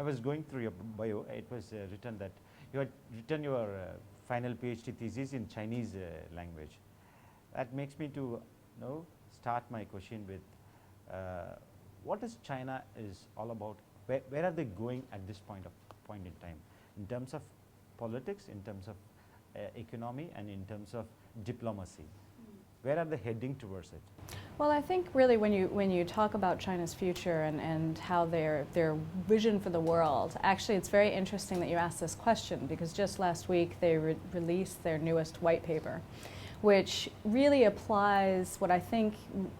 was going through your bio. It was written that you had written your final PhD thesis in Chinese language. That makes me to start my question with what is China is all about? Where are they going at this point in time in terms of politics, in terms of economy, and in terms of diplomacy? Where are they heading towards it? Well, I think really when you talk about China's future and how their vision for the world, actually it's very interesting that you asked this question, because just last week they released their newest white paper, which really applies what I think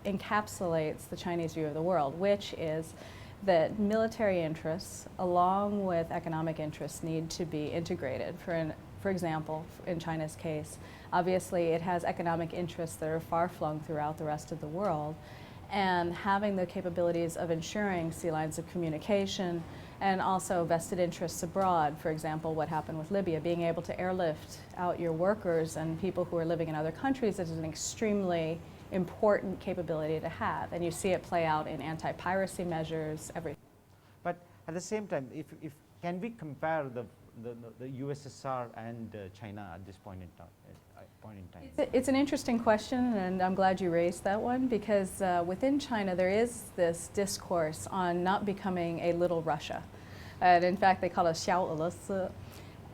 encapsulates the Chinese view of the world, which is that military interests along with economic interests need to be integrated. For example, in China's case, obviously it has economic interests that are far-flung throughout the rest of the world, and having the capabilities of ensuring sea lines of communication and also vested interests abroad. For example, what happened with Libya, being able to airlift out your workers and people who are living in other countries is an extremely important capability to have, and you see it play out in anti-piracy measures, everything. But at the same time, if can we compare the USSR and China at this point in time? It's an interesting question, and I'm glad you raised that one, because within China there is this discourse on not becoming a little Russia. And in fact, they call it 小俄罗斯.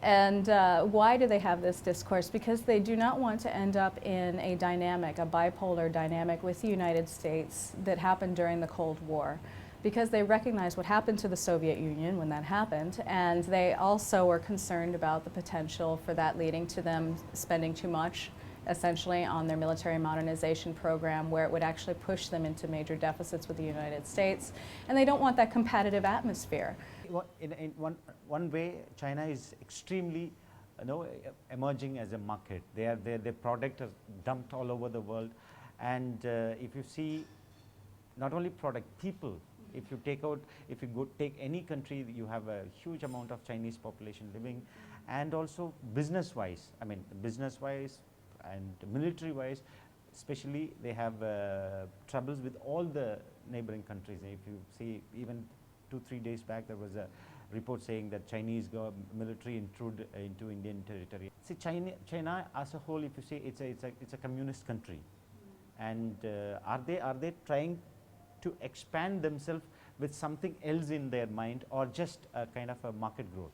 And why do they have this discourse? Because they do not want to end up in a dynamic, a bipolar dynamic with the United States that happened during the Cold War. Because they recognize what happened to the Soviet Union when that happened, and they also were concerned about the potential for that leading to them spending too much, essentially, on their military modernization program, where it would actually push them into major deficits with the United States. And they don't want that competitive atmosphere. In one way, China is extremely emerging as a market. Their product is dumped all over the world, and if you see not only product, people. If you take any country, you have a huge amount of Chinese population living, and also business-wise, I mean business-wise and military-wise, especially they have troubles with all the neighboring countries. If you see, even 2-3 days back, there was a report saying that Chinese military intrude into Indian territory. See, China as a whole, if you say it's a communist country, and are they trying to expand themselves with something else in their mind, or just a kind of a market growth?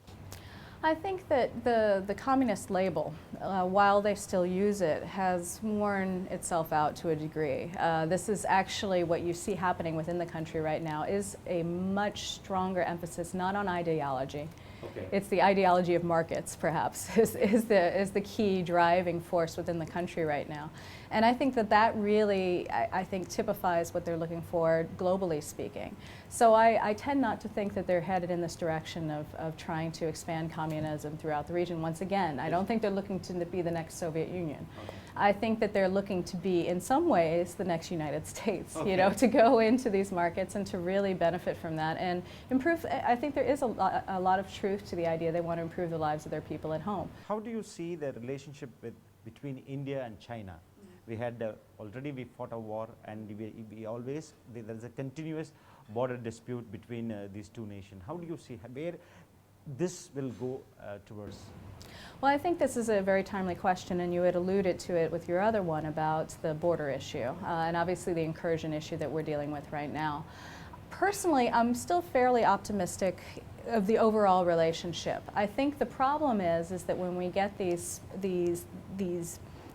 I think that the communist label, while they still use it, has worn itself out to a degree. This is actually what you see happening within the country right now, is a much stronger emphasis not on ideology. Okay. It's the ideology of markets, perhaps, is the key driving force within the country right now. And I think that really, I think, typifies what they're looking for, globally speaking. So I tend not to think that they're headed in this direction of trying to expand communism throughout the region. Once again, I don't think they're looking to be the next Soviet Union. Okay. I think that they're looking to be, in some ways, the next United States, okay. To go into these markets and to really benefit from that and improve. I think there is a lot of truth to the idea they want to improve the lives of their people at home. How do you see the relationship between India and China? We had already we fought a war, and we always, there's a continuous border dispute between these two nations. How do you see where this will go towards? Well, I think this is a very timely question, and you had alluded to it with your other one about the border issue, and obviously the incursion issue that we're dealing with right now. Personally, I'm still fairly optimistic of the overall relationship. I think the problem is that when we get these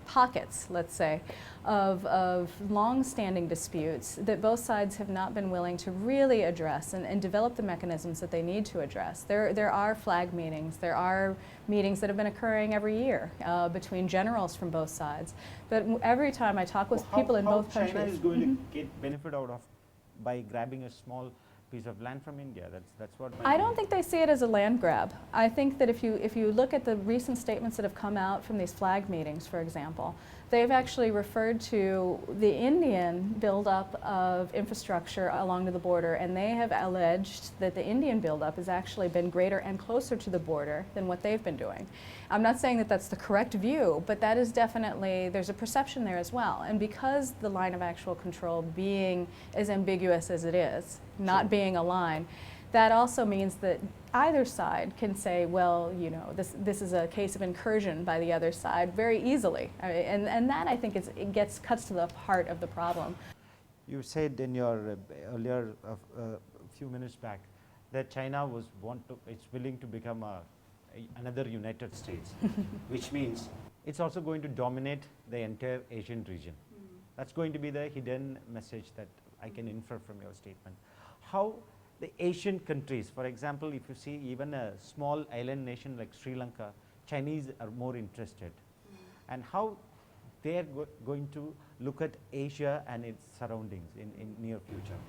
pockets, let's say, of long-standing disputes that both sides have not been willing to really address and develop the mechanisms that they need to address. There are flag meetings, there are meetings that have been occurring every year between generals from both sides. But every time I talk with people in both countries. China is going to get benefit out of by grabbing a small piece of land from India. That's what. I don't think they see it as a land grab. I think that if you look at the recent statements that have come out from these flag meetings, for example, they've actually referred to the Indian buildup of infrastructure along to the border, and they have alleged that the Indian buildup has actually been greater and closer to the border than what they've been doing. I'm not saying that that's the correct view, but that is definitely, there's a perception there as well. And because the line of actual control being as ambiguous as it is, not being a line, that also means that either side can say, well, you know, this is a case of incursion by the other side very easily. And that, I think, cuts to the heart of the problem. You said in your earlier few minutes back that China it's willing to become another United States, which means it's also going to dominate the entire Asian region. That's going to be the hidden message that I can infer from your statement. How the Asian countries, for example, if you see even a small island nation like Sri Lanka, Chinese are more interested, and how they are going to look at Asia and its surroundings in near future.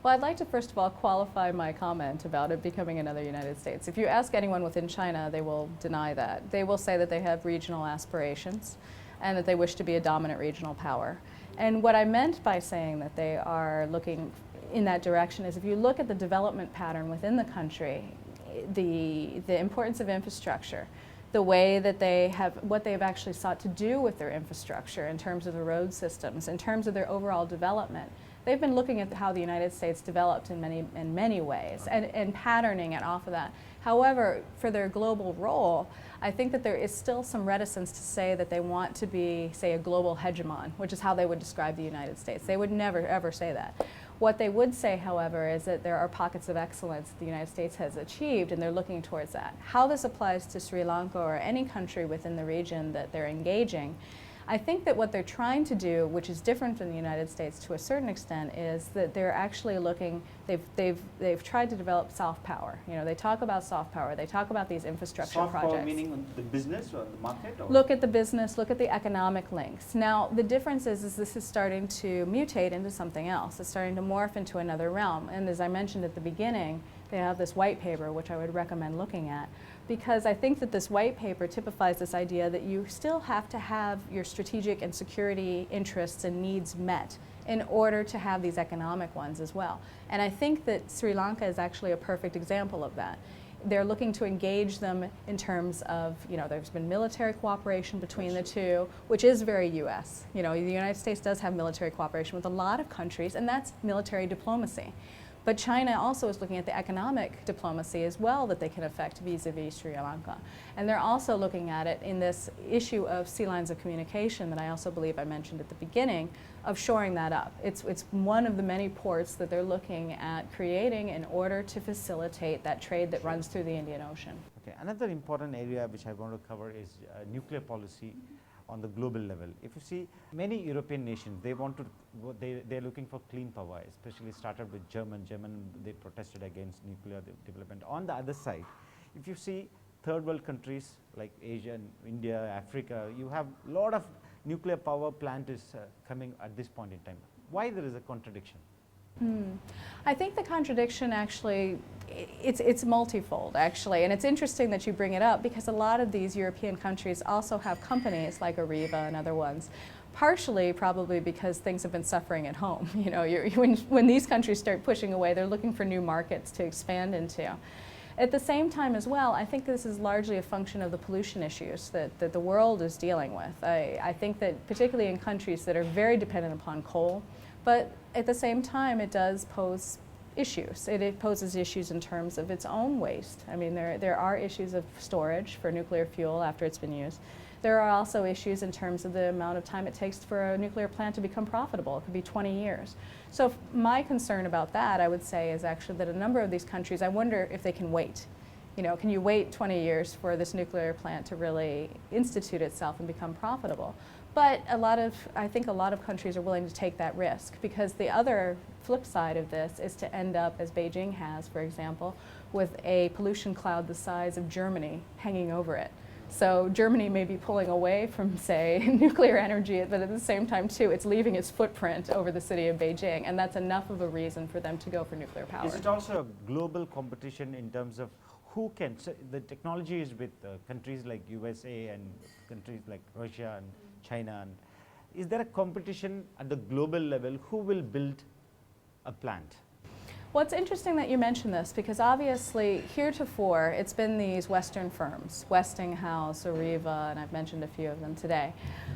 Well, I'd like to first of all qualify my comment about it becoming another United States. If you ask anyone within China, they will deny that. They will say that they have regional aspirations and that they wish to be a dominant regional power. And what I meant by saying that they are looking in that direction is if you look at the development pattern within the country, the importance of infrastructure, the way that what they've actually sought to do with their infrastructure in terms of the road systems, in terms of their overall development. They've been looking at how the United States developed in many ways and patterning it off of that. However, for their global role, I think that there is still some reticence to say that they want to be, say, a global hegemon, which is how they would describe the United States. They would never, ever say that. What they would say, however, is that there are pockets of excellence that the United States has achieved, and they're looking towards that. How this applies to Sri Lanka or any country within the region that they're engaging, I think that what they're trying to do, which is different from the United States to a certain extent, is that they're actually looking, they've tried to develop soft power. You know, they talk about soft power, they talk about these infrastructure projects. Soft power meaning the business or the market? Or? Look at the business, look at the economic links. Now, the difference is this is starting to mutate into something else. It's starting to morph into another realm. And as I mentioned at the beginning, they have this white paper, which I would recommend looking at, because I think that this white paper typifies this idea that you still have to have your strategic and security interests and needs met in order to have these economic ones as well. And I think that Sri Lanka is actually a perfect example of that. They're looking to engage them in terms of, you know, there's been military cooperation between the two, which is very U.S. You know, the United States does have military cooperation with a lot of countries, and that's military diplomacy. But China also is looking at the economic diplomacy as well that they can affect vis-a-vis Sri Lanka. And they're also looking at it in this issue of sea lines of communication that I also believe I mentioned at the beginning, of shoring that up. It's one of the many ports that they're looking at creating in order to facilitate that trade that runs through the Indian Ocean. Okay. Another important area which I want to cover is nuclear policy on the global level. If you see many European nations, they're looking for clean power, especially started with German, they protested against nuclear development. On the other side, if you see third world countries like Asia, India, Africa, you have a lot of nuclear power plant is coming at this point in time. Why there is a contradiction? I think the contradiction actually, it's multifold actually, and it's interesting that you bring it up because a lot of these European countries also have companies like Areva and other ones, partially probably because things have been suffering at home. You know, when these countries start pushing away, they're looking for new markets to expand into. At the same time as well, I think this is largely a function of the pollution issues that the world is dealing with. I think that particularly in countries that are very dependent upon coal, but at the same time, it does pose issues. It poses issues in terms of its own waste. I mean, there are issues of storage for nuclear fuel after it's been used. There are also issues in terms of the amount of time it takes for a nuclear plant to become profitable. It could be 20 years. So my concern about that, I would say, is actually that a number of these countries, I wonder if they can wait. You know, can you wait 20 years for this nuclear plant to really institute itself and become profitable? But I think a lot of countries are willing to take that risk because the other flip side of this is to end up, as Beijing has, for example, with a pollution cloud the size of Germany hanging over it. So Germany may be pulling away from, say, nuclear energy, but at the same time, too, it's leaving its footprint over the city of Beijing, and that's enough of a reason for them to go for nuclear power. Is it also a global competition in terms of who can, so the technology is with countries like USA and countries like Russia and China, and is there a competition at the global level who will build a plant? Well, it's interesting that you mention this because obviously heretofore it's been these Western firms, Westinghouse, Areva, and I've mentioned a few of them today.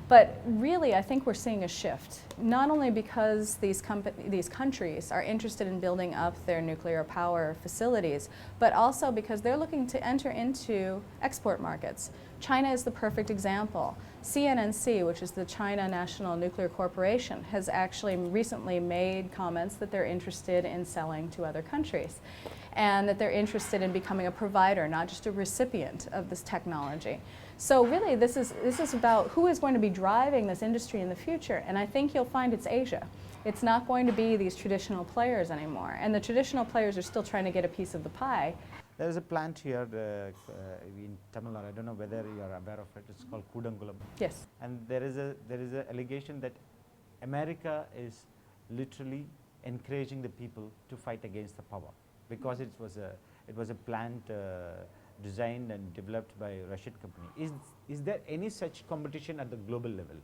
But really I think we're seeing a shift, not only because these countries are interested in building up their nuclear power facilities, but also because they're looking to enter into export markets. China is the perfect example. CNNC, which is the China National Nuclear Corporation, has actually recently made comments that they're interested in selling to other countries and that they're interested in becoming a provider, not just a recipient of this technology. So really this is about who is going to be driving this industry in the future, and I think you'll find it's Asia. It's not going to be these traditional players anymore, and the traditional players are still trying to get a piece of the pie. There is a plant here in Tamil Nadu. I don't know whether you are aware of it. It's called Kudangulam. Yes. And there is a allegation that America is literally encouraging the people to fight against the power because it was a plant designed and developed by a Russian company. Is there any such competition at the global level?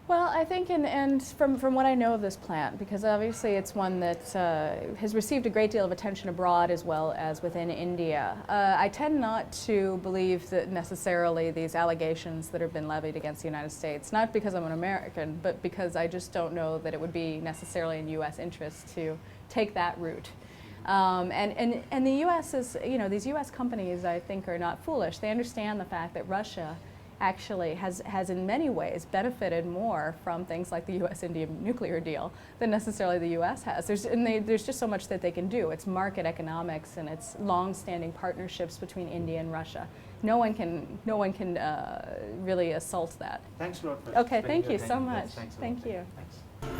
Well, I think, and from what I know of this plant, because obviously it's one that has received a great deal of attention abroad as well as within India, I tend not to believe that necessarily these allegations that have been levied against the United States, not because I'm an American, but because I just don't know that it would be necessarily in U.S. interest to take that route. And the U.S. is, you know, these U.S. companies, I think, are not foolish. They understand the fact that Russia actually has in many ways benefited more from things like the U.S.-India nuclear deal than necessarily the U.S. has. There's just so much that they can do. It's market economics and it's long-standing partnerships between India and Russia. No one can really assault that. Thanks a lot. Okay, thank you so much. Thanks a lot. Thank you. Thanks.